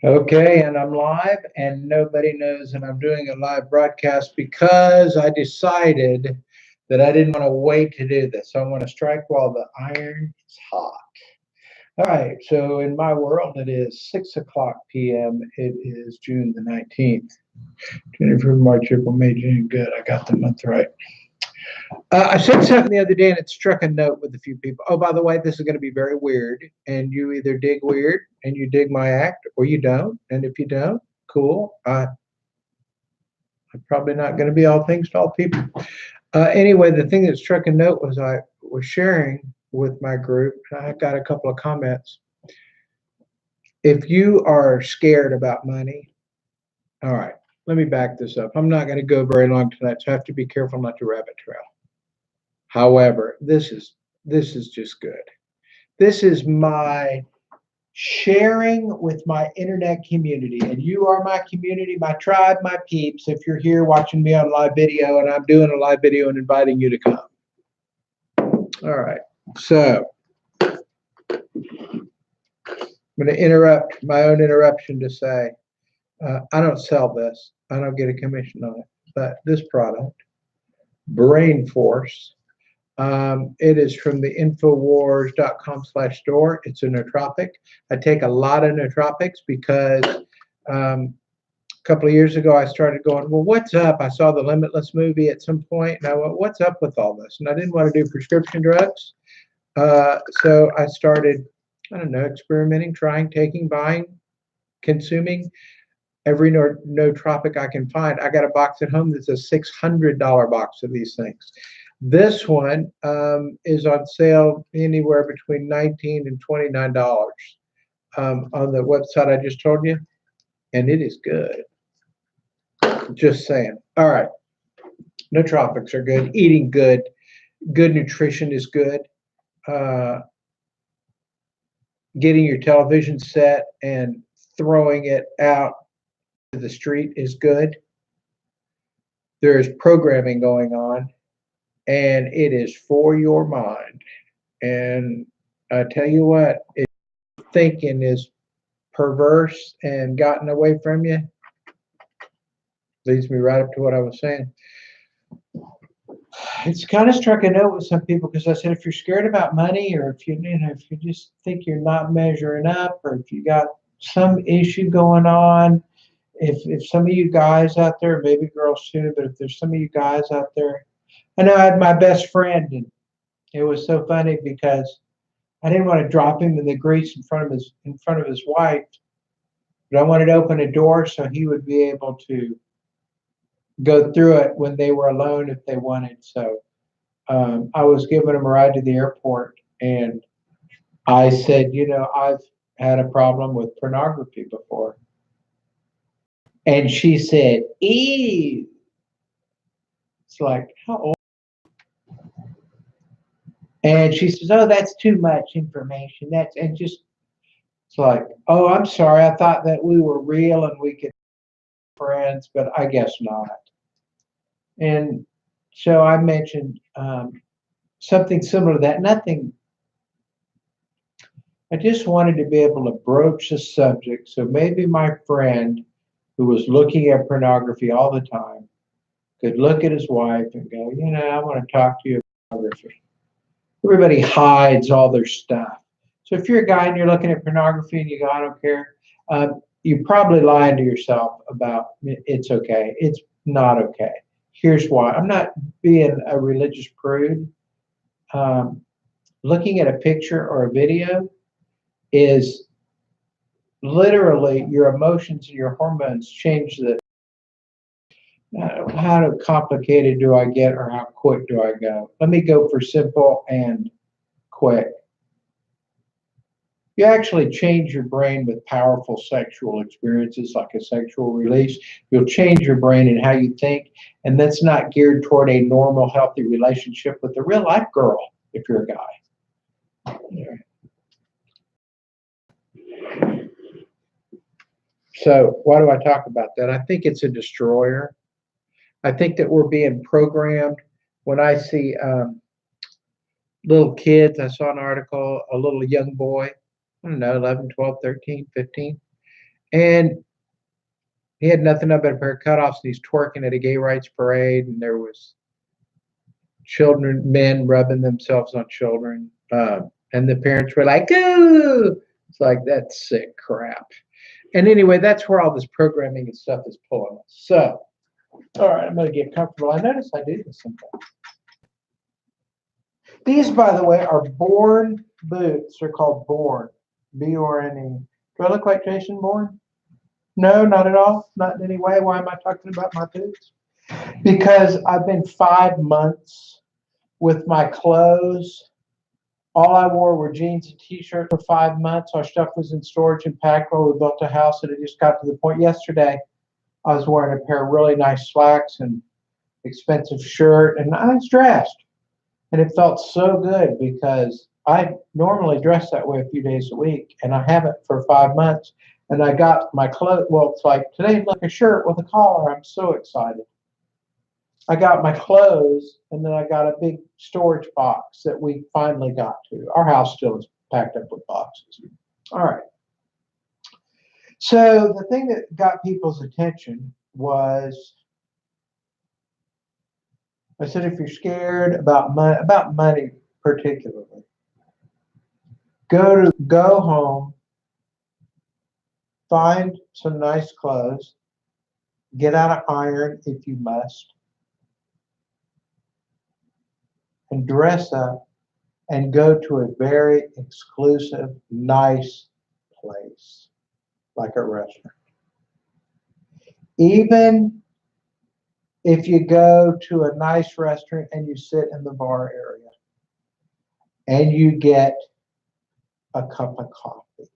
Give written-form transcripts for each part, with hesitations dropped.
Okay, and I'm live, and nobody knows that I'm doing a live broadcast because I decided that I didn't want to wait to do this. So I want to strike while the iron is hot. All right, so in my world, it is 6 o'clock p.m. It is June the 19th. January, February, March, April, May, June. Good, I got the month right. I said something the other day and it struck a note with a few people. Oh, by the way, this is going to be very weird. And you either dig weird and you dig my act or you don't. And if you don't, cool. I'm probably not going to be all things to all people. Anyway, the thing that struck a note was I was sharing with my group. I got a couple of comments. If you are scared about money, all right, let me back this up. I'm not going to go very long tonight, so I have to be careful not to rabbit trail. However, this is just good. This is my sharing with my internet community, and you are my community, my tribe, my peeps. If you're here watching me on live video, and I'm doing a live video and inviting you to come. All right, so I'm going to interrupt my own interruption to say I don't sell this. I don't get a commission on it, but this product, Brain Force. It is from the infowars.com/store. It's a nootropic. I take a lot of nootropics because a couple of years ago I started going, well, what's up? I saw the Limitless movie at some point, and I went, what's up with all this? And I didn't want to do prescription drugs. So I started, I don't know, experimenting, trying, taking, buying, consuming every nootropic I can find. I got a box at home that's a $600 box of these things. This one is on sale anywhere between $19 and $29 on the website I just told you, and it is good. Just saying. All right. Nootropics are good. Eating good. Good nutrition is good. Getting your television set and throwing it out to the street is good. There is programming going on, and it is for your mind. And I tell you what, if thinking is perverse and gotten away from you, leads me right up to what I was saying. It's kind of struck a note with some people because I said, if you're scared about money, or if if you just think you're not measuring up, or if you got some issue going on, if some of you guys out there, maybe girls too, but if there's some of you guys out there, I know I had my best friend, and it was so funny because I didn't want to drop him in the grease in front of his wife, but I wanted to open a door so he would be able to go through it when they were alone if they wanted. So I was giving him a ride to the airport, and I said, I've had a problem with pornography before. And she said, ew. It's like, how old? And she says, oh, that's too much information. It's like, oh, I'm sorry. I thought that we were real and we could be friends, but I guess not. And so I mentioned something similar to that. Nothing. I just wanted to be able to broach the subject. So maybe my friend who was looking at pornography all the time could look at his wife and go, I want to talk to you about pornography. Everybody hides all their stuff. So if you're a guy and you're looking at pornography and you go, I don't care, you're probably lying to yourself about it's okay. It's not okay. Here's why. I'm not being a religious prude. Looking at a picture or a video is literally your emotions and your hormones change the how complicated do I get, or how quick do I go? Let me go for simple and quick. You actually change your brain with powerful sexual experiences like a sexual release. You'll change your brain and how you think, and that's not geared toward a normal, healthy relationship with a real life girl if you're a guy. Yeah. So why do I talk about that? I think it's a destroyer. I think that we're being programmed. When I see little kids, I saw an article, a little young boy, I don't know, 11, 12, 13, 15, And he had nothing up but a pair of cutoffs, and he's twerking at a gay rights parade, and there was children, men rubbing themselves on children. And the parents were like, ooh, it's like, that's sick crap. And anyway, that's where all this programming and stuff is pulling us. So, all right, I'm going to get comfortable. I notice I do this sometimes. These, by the way, are Bourne boots. They're called Bourne, B-O-R-N-E. Do I look like Jason Bourne? No, not at all. Not in any way. Why am I talking about my boots? Because I've been 5 months with my clothes. All I wore were jeans and t-shirts for 5 months. Our stuff was in storage and packed while we built a house, and it just got to the point yesterday I was wearing a pair of really nice slacks and expensive shirt, and I was dressed. And it felt so good because I normally dress that way a few days a week, and I haven't for 5 months. And I got my clothes. Well, it's like today, like a shirt with a collar. I'm so excited. I got my clothes, and then I got a big storage box that we finally got to. Our house still is packed up with boxes. All right. So the thing that got people's attention was, I said, if you're scared about money particularly, go home, find some nice clothes, get out of iron if you must, and dress up and go to a very exclusive, nice place, like a restaurant. Even if you go to a nice restaurant and you sit in the bar area and you get a cup of coffee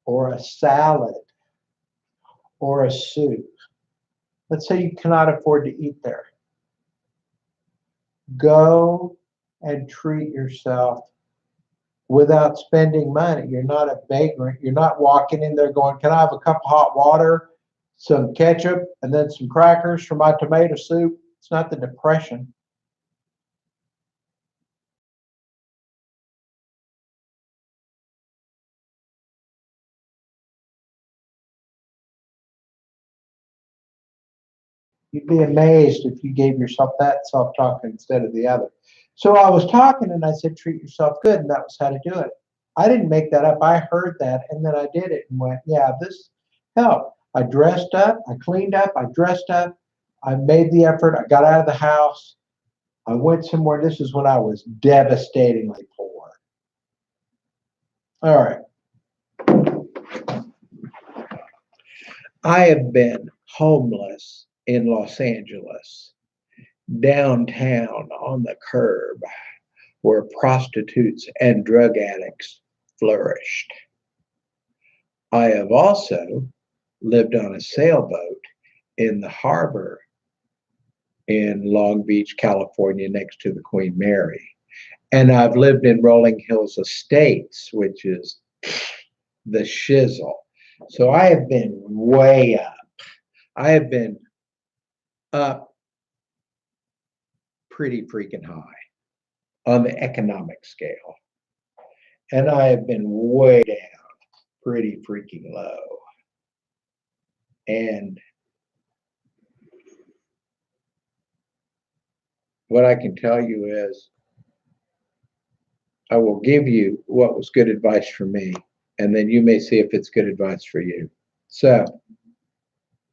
or a salad or a soup, let's say you cannot afford to eat there, go and treat yourself without spending money. You're not a vagrant. You're not walking in there going, can I have a cup of hot water, some ketchup, and then some crackers for my tomato soup? It's not the depression. You'd be amazed if you gave yourself that self-talk instead of the other. So I was talking and I said, treat yourself good. And that was how to do it. I didn't make that up. I heard that and then I did it and went, yeah, this helped. I dressed up, I cleaned up, I dressed up, I made the effort, I got out of the house, I went somewhere. This is when I was devastatingly poor. All right. I have been homeless in Los Angeles, downtown on the curb, where prostitutes and drug addicts flourished. I have also lived on a sailboat in the harbor in Long Beach, California, next to the Queen Mary. And I've lived in Rolling Hills Estates, which is the shizzle. So I have been way up. I have been up pretty freaking high on the economic scale. And I have been way down, pretty freaking low. And what I can tell you is, I will give you what was good advice for me, and then you may see if it's good advice for you. So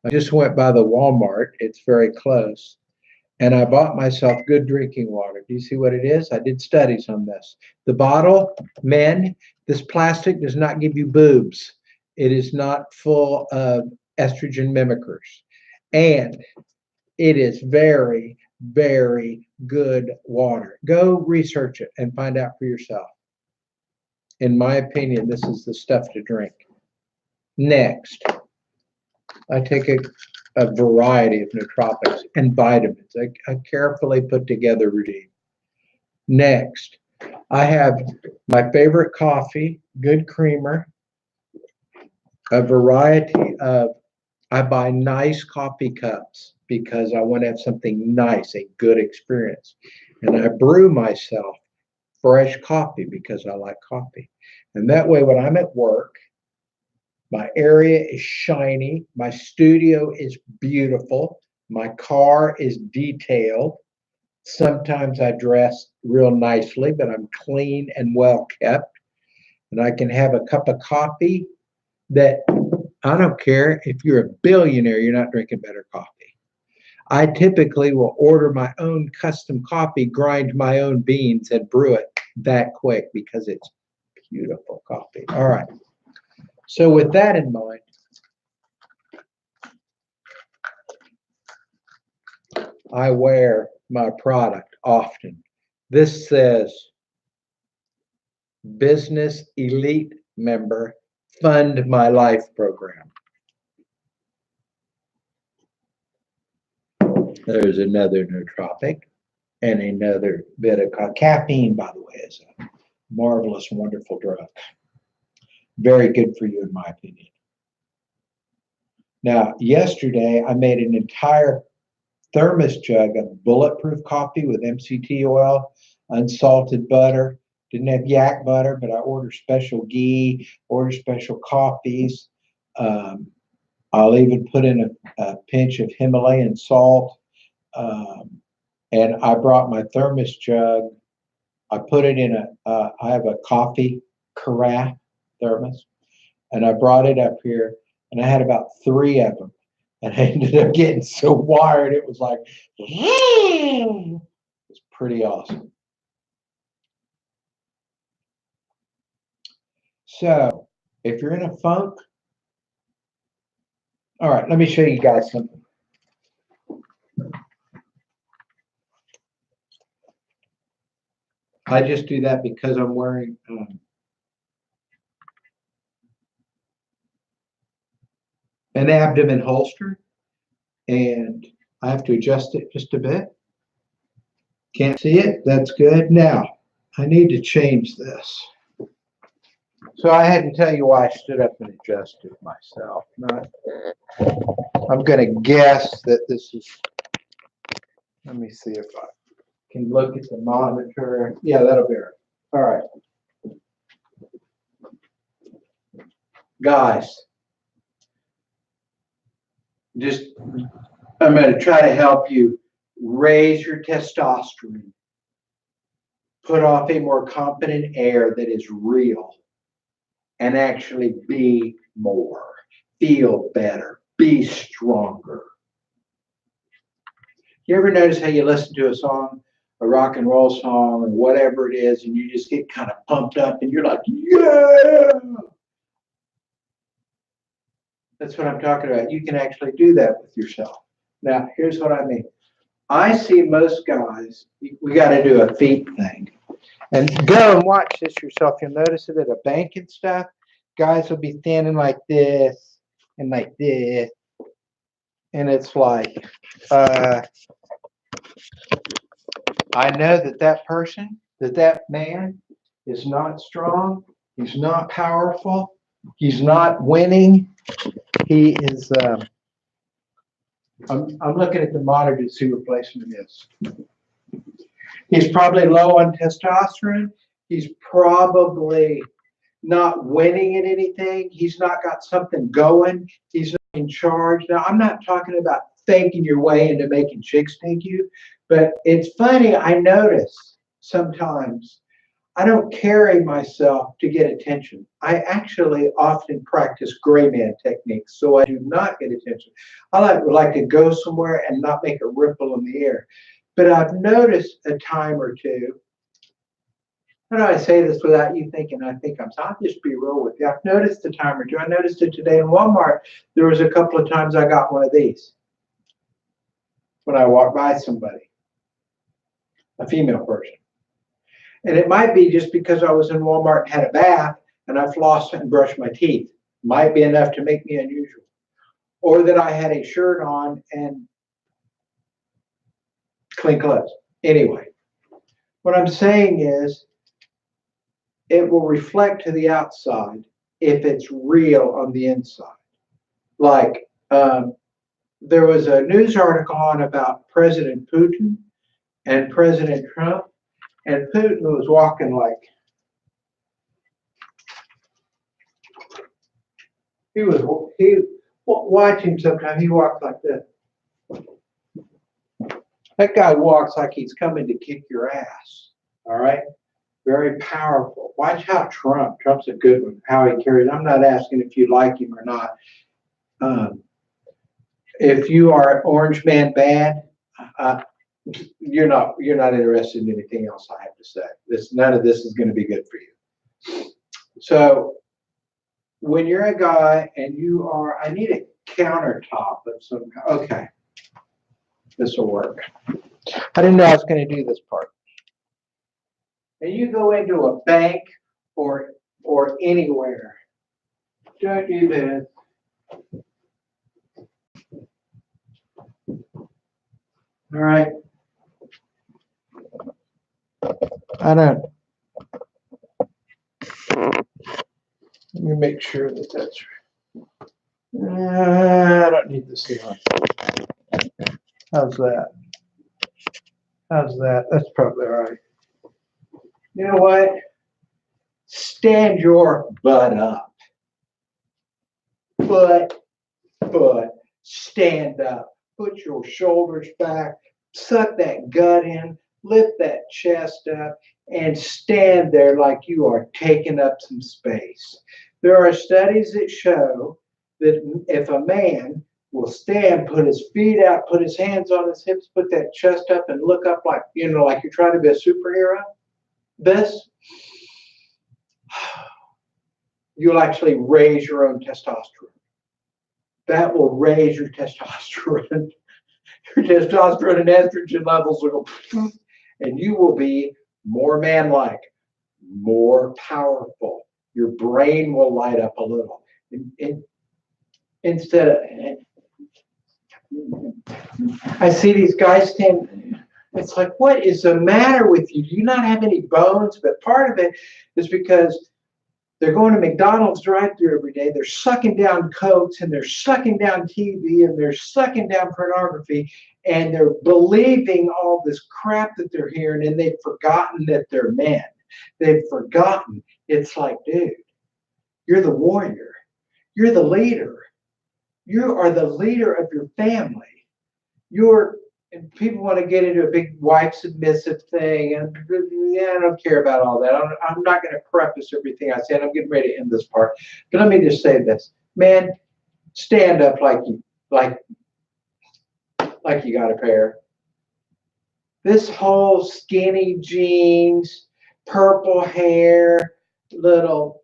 I just went by the Walmart. It's very close. And I bought myself good drinking water. Do you see what it is? I did studies on this. The bottle, men, this plastic does not give you boobs. It is not full of estrogen mimickers. And it is very, very good water. Go research it and find out for yourself. In my opinion, this is the stuff to drink. Next, I take a variety of nootropics and vitamins. I carefully put together routine. Next, I have my favorite coffee, good creamer, a variety of, I buy nice coffee cups because I want to have something nice, a good experience. And I brew myself fresh coffee because I like coffee. And that way, when I'm at work, My area is shiny. My studio is beautiful. My car is detailed. Sometimes I dress real nicely, but I'm clean and well kept. And I can have a cup of coffee that I don't care if you're a billionaire, you're not drinking better coffee. I typically will order my own custom coffee, grind my own beans, and brew it that quick because it's beautiful coffee. All right. So with that in mind, I wear my product often. This says Business Elite Member Fund My Life Program. There's another nootropic and another bit of caffeine, by the way, is a marvelous, wonderful drug. Very good for you, in my opinion. Now, yesterday I made an entire thermos jug of bulletproof coffee with MCT oil, unsalted butter. Didn't have yak butter, but I ordered special ghee, ordered special coffees. I'll even put in a pinch of Himalayan salt. And I brought my thermos jug. I put it in I have a coffee carafe thermos, and I brought it up here, and I had about 3 of them. And I ended up getting so wired, it was like, it was pretty awesome. So if you're in a funk, all right, let me show you guys something. I just do that because I'm wearing an abdomen holster, and I have to adjust it just a bit. Can't see it? That's good. Now, I need to change this. So I had to tell you why I stood up and adjusted myself. I'm going to guess that this is, let me see if I can look at the monitor. Yeah, that'll be right. All right. Guys, I'm going to try to help you raise your testosterone, put off a more confident air that is real, and actually be more, feel better, be stronger. You ever notice how you listen to a song, a rock and roll song, or whatever it is, and you just get kind of pumped up and you're like, yeah! That's what I'm talking about. You can actually do that with yourself. Now, here's what I mean. I see most guys, we got to do a feet thing. And go and watch this yourself. You'll notice it at a bank and stuff. Guys will be standing like this and like this. And it's like, I know that person, that man is not strong. He's not powerful. He's not winning. He is, I'm looking at the monitor to see what placement is. He's probably low on testosterone. He's probably not winning at anything. He's not got something going. He's not in charge. Now, I'm not talking about faking your way into making chicks think you, but it's funny. I notice sometimes I don't carry myself to get attention. I actually often practice gray man techniques, so I do not get attention. I like to go somewhere and not make a ripple in the air. But I've noticed a time or two. How do I say this without you thinking I think I'll just be real with you. I've noticed a time or two. I noticed it today in Walmart. There was a couple of times I got one of these when I walked by somebody, a female person. And it might be just because I was in Walmart and had a bath and I flossed and brushed my teeth. Might be enough to make me unusual. Or that I had a shirt on and clean clothes. Anyway, what I'm saying is it will reflect to the outside if it's real on the inside. Like there was a news article on about President Putin and President Trump, and Putin was walking like Watch him sometime. He walks like this. That guy walks like he's coming to kick your ass. All right. Very powerful. Watch how Trump's a good one, how he carries. I'm not asking if you like him or not. If you are an orange man bad, you're not interested in anything else I have to say. None of this is going to be good for you. So when you're a guy and you are, I need a countertop of some kind. Okay, this will work. I didn't know I was going to do this part. And you go into a bank or anywhere. Don't do this. All right. I don't. Let me make sure that that's right. I don't need this on. How's that? How's that? That's probably all right. You know what? Stand your butt up. Foot, stand up. Put your shoulders back. Suck that gut in. Lift that chest up and stand there like you are taking up some space. There are studies that show that if a man will stand, put his feet out, put his hands on his hips, put that chest up and look up like, like you're trying to be a superhero, you'll actually raise your own testosterone. That will raise your testosterone. Your testosterone and estrogen levels will go, and you will be more man-like, more powerful. Your brain will light up a little. Instead of, I see these guys stand, it's like, what is the matter with you? Do you not have any bones? But part of it is because they're going to McDonald's drive-thru every day. They're sucking down Cokes and they're sucking down TV and they're sucking down pornography and they're believing all this crap that they're hearing, and they've forgotten that they're men. They've forgotten. It's like, dude, you're the warrior. You're the leader. You are the leader of your family. And people want to get into a big wife submissive thing, and I don't care about all that. I'm not going to preface everything I said. I'm getting ready to end this part, but let me just say this, man. Stand up like you got a pair. This whole skinny jeans, purple hair, little.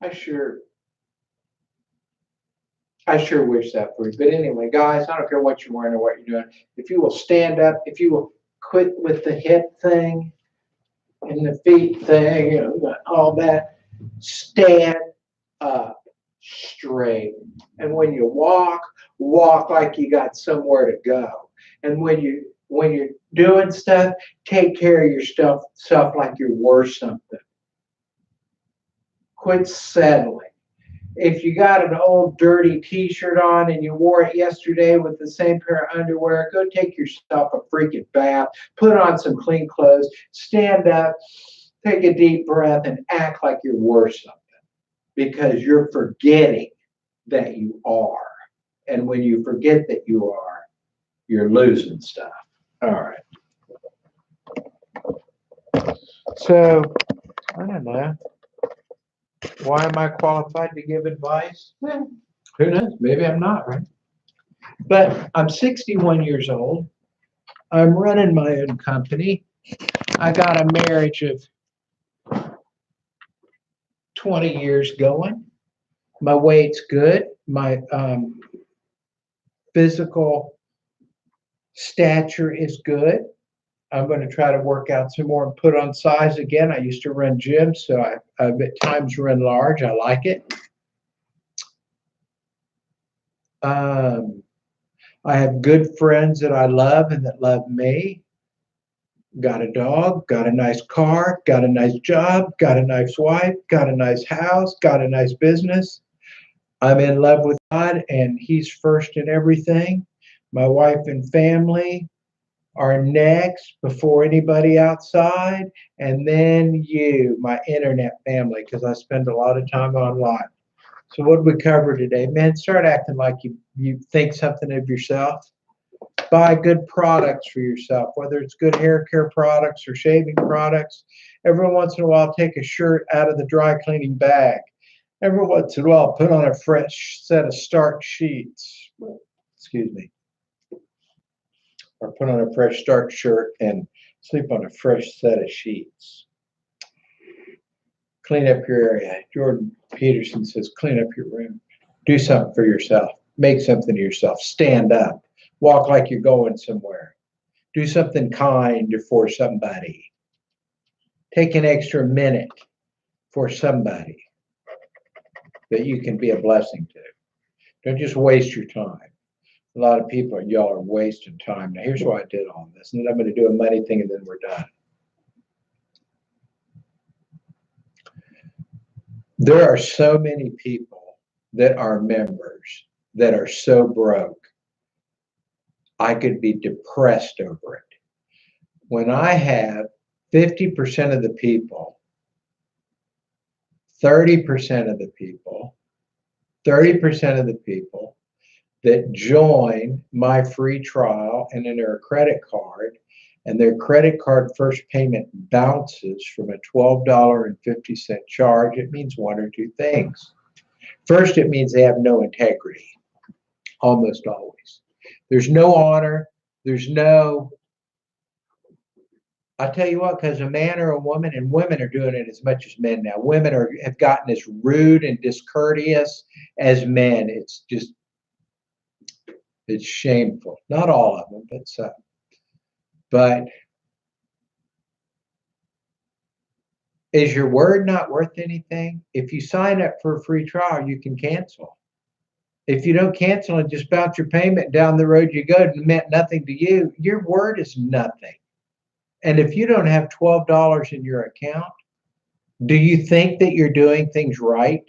I sure wish that for you. But anyway, guys, I don't care what you're wearing or what you're doing. If you will stand up, if you will quit with the hip thing and the feet thing, all that, stand up straight. And when you walk like you got somewhere to go. And when you're doing stuff, take care of your stuff like you're worth something. Quit settling. If you got an old dirty t-shirt on and you wore it yesterday with the same pair of underwear, go take yourself a freaking bath, put on some clean clothes, stand up, take a deep breath, and act like you're worth something, because you're forgetting that you are. And when you forget that you are, you're losing stuff. All right. So, I don't know. Why am I qualified to give advice? Well, who knows? Maybe I'm not, right? But I'm 61 years old. I'm running my own company. I got a marriage of 20 years going. My weight's good. My physical stature is good. I'm going to try to work out some more and put on size again. I used to run gyms, so I've at times run large. I like it. I have good friends that I love and that love me. Got a dog, got a nice car, got a nice job, got a nice wife, got a nice house, got a nice business. I'm in love with God, and He's first in everything. My wife and family are next before anybody outside, and then you, my internet family, because I spend a lot of time online. So what did we cover today? Man, start acting like you think something of yourself. Buy good products for yourself, whether it's good hair care products or shaving products. Every once in a while, take a shirt out of the dry cleaning bag. Every once in a while, put on a fresh set of starch sheets. Excuse me. Or put on a fresh starch shirt and sleep on a fresh set of sheets. Clean up your area. Jordan Peterson says, clean up your room. Do something for yourself. Make something of yourself. Stand up. Walk like you're going somewhere. Do something kind for somebody. Take an extra minute for somebody that you can be a blessing to. Don't just waste your time. A lot of people, y'all are wasting time. Now, here's why I did all this. And then I'm going to do a money thing and then we're done. There are so many people that are members that are so broke. I could be depressed over it. When I have 50% of the people, 30% of the people, 30% of the people that join my free trial and enter a credit card, and their credit card first payment bounces from a $12.50 charge, it means one or two things. First, it means they have no integrity, almost always. There's no honor. There's no, I'll tell you what, because a man or a woman, and women are doing it as much as men now. Women have gotten as rude and discourteous as men. It's just, it's shameful. Not all of them, but some. But is your word not worth anything? If you sign up for a free trial, you can cancel. If you don't cancel and just bounce your payment down the road you go, it meant nothing to you. Your word is nothing. And if you don't have $12 in your account, do you think that you're doing things right?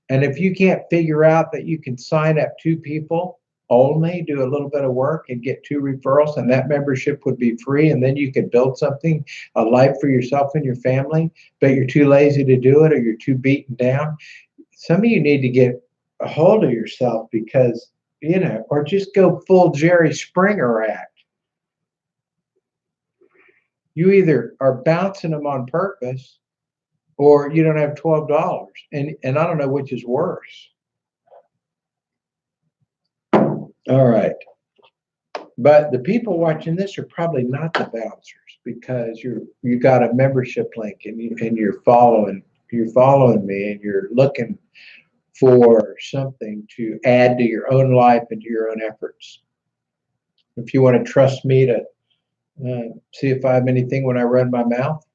And if you can't figure out that you can sign up 2 people only, do a little bit of work and get 2 referrals, and that membership would be free, and then you could build something, a life for yourself and your family, but you're too lazy to do it or you're too beaten down. Some of you need to get a hold of yourself because, you know, or just go full Jerry Springer act. You either are bouncing them on purpose or you don't have $12. And I don't know which is worse. All right. But the people watching this are probably not the bouncers because you got a membership link and you're following me and you're looking for something to add to your own life and to your own efforts. If you want to trust me to see if I have anything when I run my mouth,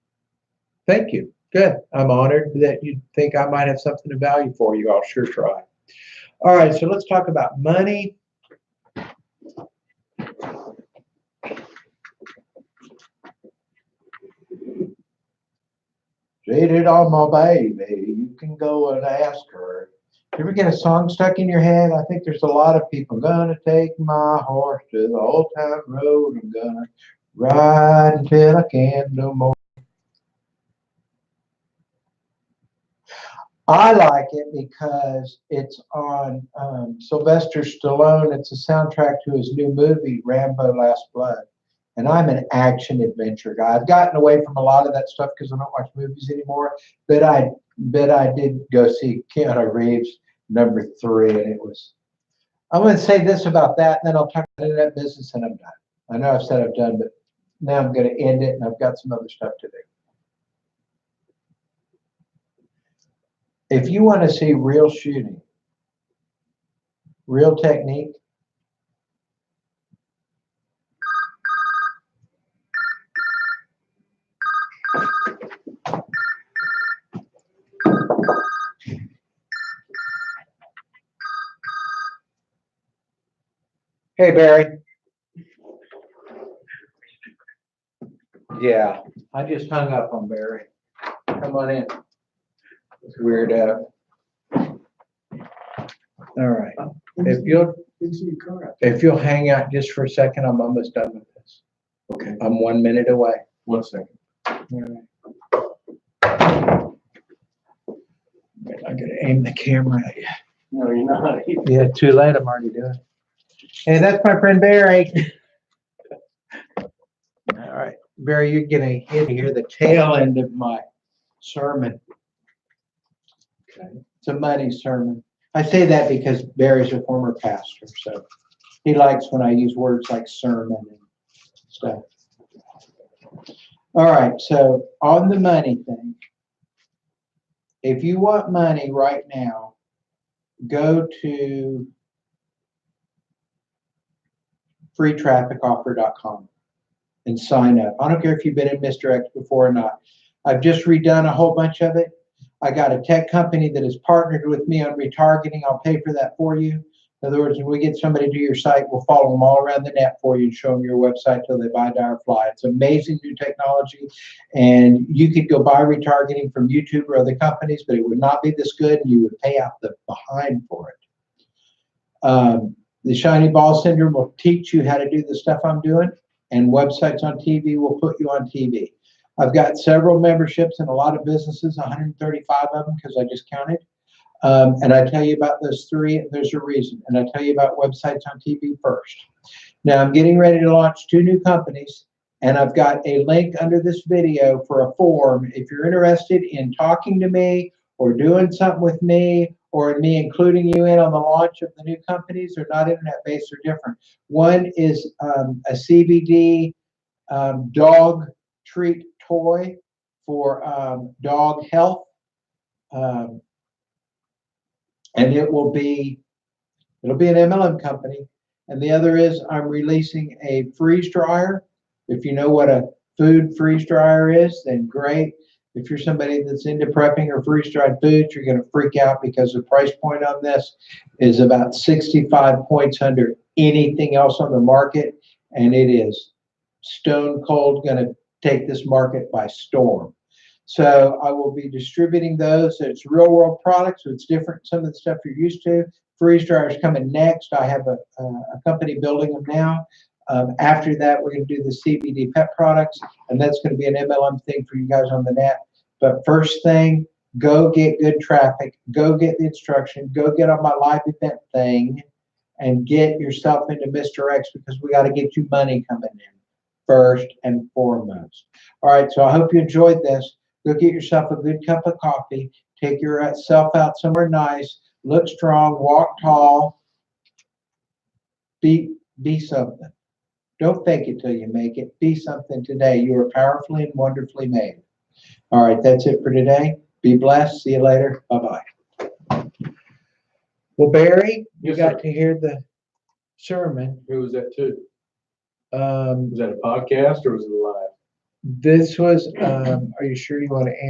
thank you. Good. I'm honored that you think I might have something of value for you. I'll sure try. All right, so let's talk about money. Jaded on my baby, you can go and ask her. You ever get a song stuck in your head? I think there's a lot of people. Gonna take my horse to the old town road. I'm gonna ride until I can't no more. I like it because it's on Sylvester Stallone. It's a soundtrack to his new movie, Rambo Last Blood. And I'm an action adventure guy. I've gotten away from a lot of that stuff because I don't watch movies anymore. But I did go see Keanu Reeves #3, and it was. I'm going to say this about that, and then I'll talk about internet business, and I'm done. I know I've said I'm done, but now I'm going to end it, and I've got some other stuff to do. If you want to see real shooting, real technique, hey, Barry. Yeah, I just hung up on Barry. Come on in. It's weird. All right. If you'll If you'll hang out just for a second, I'm almost done with this. Okay. I'm 1 minute away. 1 second. All right. I'm gonna aim the camera at you. No, you're not. Yeah, too late. I'm already doing it. Hey, that's my friend Barry. All right, Barry, you're gonna hear the tail end of my sermon. Okay. It's a money sermon. I say that because Barry's a former pastor, so he likes when I use words like sermon and stuff. All right, so on the money thing, if you want money right now, go to freetrafficoffer.com and sign up. I don't care if you've been in Mr. X before or not. I've just redone a whole bunch of it. I got a tech company that has partnered with me on retargeting. I'll pay for that for you. In other words, when we get somebody to your site, we'll follow them all around the net for you and show them your website till they buy Direfly. It's amazing new technology, and you could go buy retargeting from YouTube or other companies, but it would not be this good, and you would pay out the behind for it. The shiny ball syndrome will teach you how to do the stuff I'm doing, and websites on TV will put you on TV. I've got several memberships in a lot of businesses, 135 of them because I just counted. And I tell you about those three, there's a reason. And I tell you about websites on TV first. Now I'm getting ready to launch 2 new companies, and I've got a link under this video for a form. If you're interested in talking to me or doing something with me, or me including you in on the launch of the new companies, they're not internet-based, they're different. One is a CBD dog treat toy for dog health. And it'll be an MLM company. And the other is I'm releasing a freeze dryer. If you know what a food freeze dryer is, then great. If you're somebody that's into prepping or freeze dried foods, you're going to freak out because the price point on this is about 65 points under anything else on the market. And it is stone cold going to take this market by storm. So I will be distributing those. It's real world products, so it's different some of the stuff you're used to. Freeze dryers coming next. I have a company building them now. After that, we're going to do the CBD pet products, and that's going to be an MLM thing for you guys on the net. But first thing, go get good traffic, go get the instruction, go get on my live event thing, and get yourself into Mr. X, because we got to get you money coming in first and foremost. All right, so I hope you enjoyed this. Go get yourself a good cup of coffee. Take yourself out somewhere nice. Look strong. Walk tall. Be something. Don't fake it till you make it. Be something today. You are powerfully and wonderfully made. All right, that's it for today. Be blessed. See you later. Bye-bye. Well, Barry, you got to hear the sermon. Who was that to? Was that a podcast or was it live? This was, are you sure you want to answer?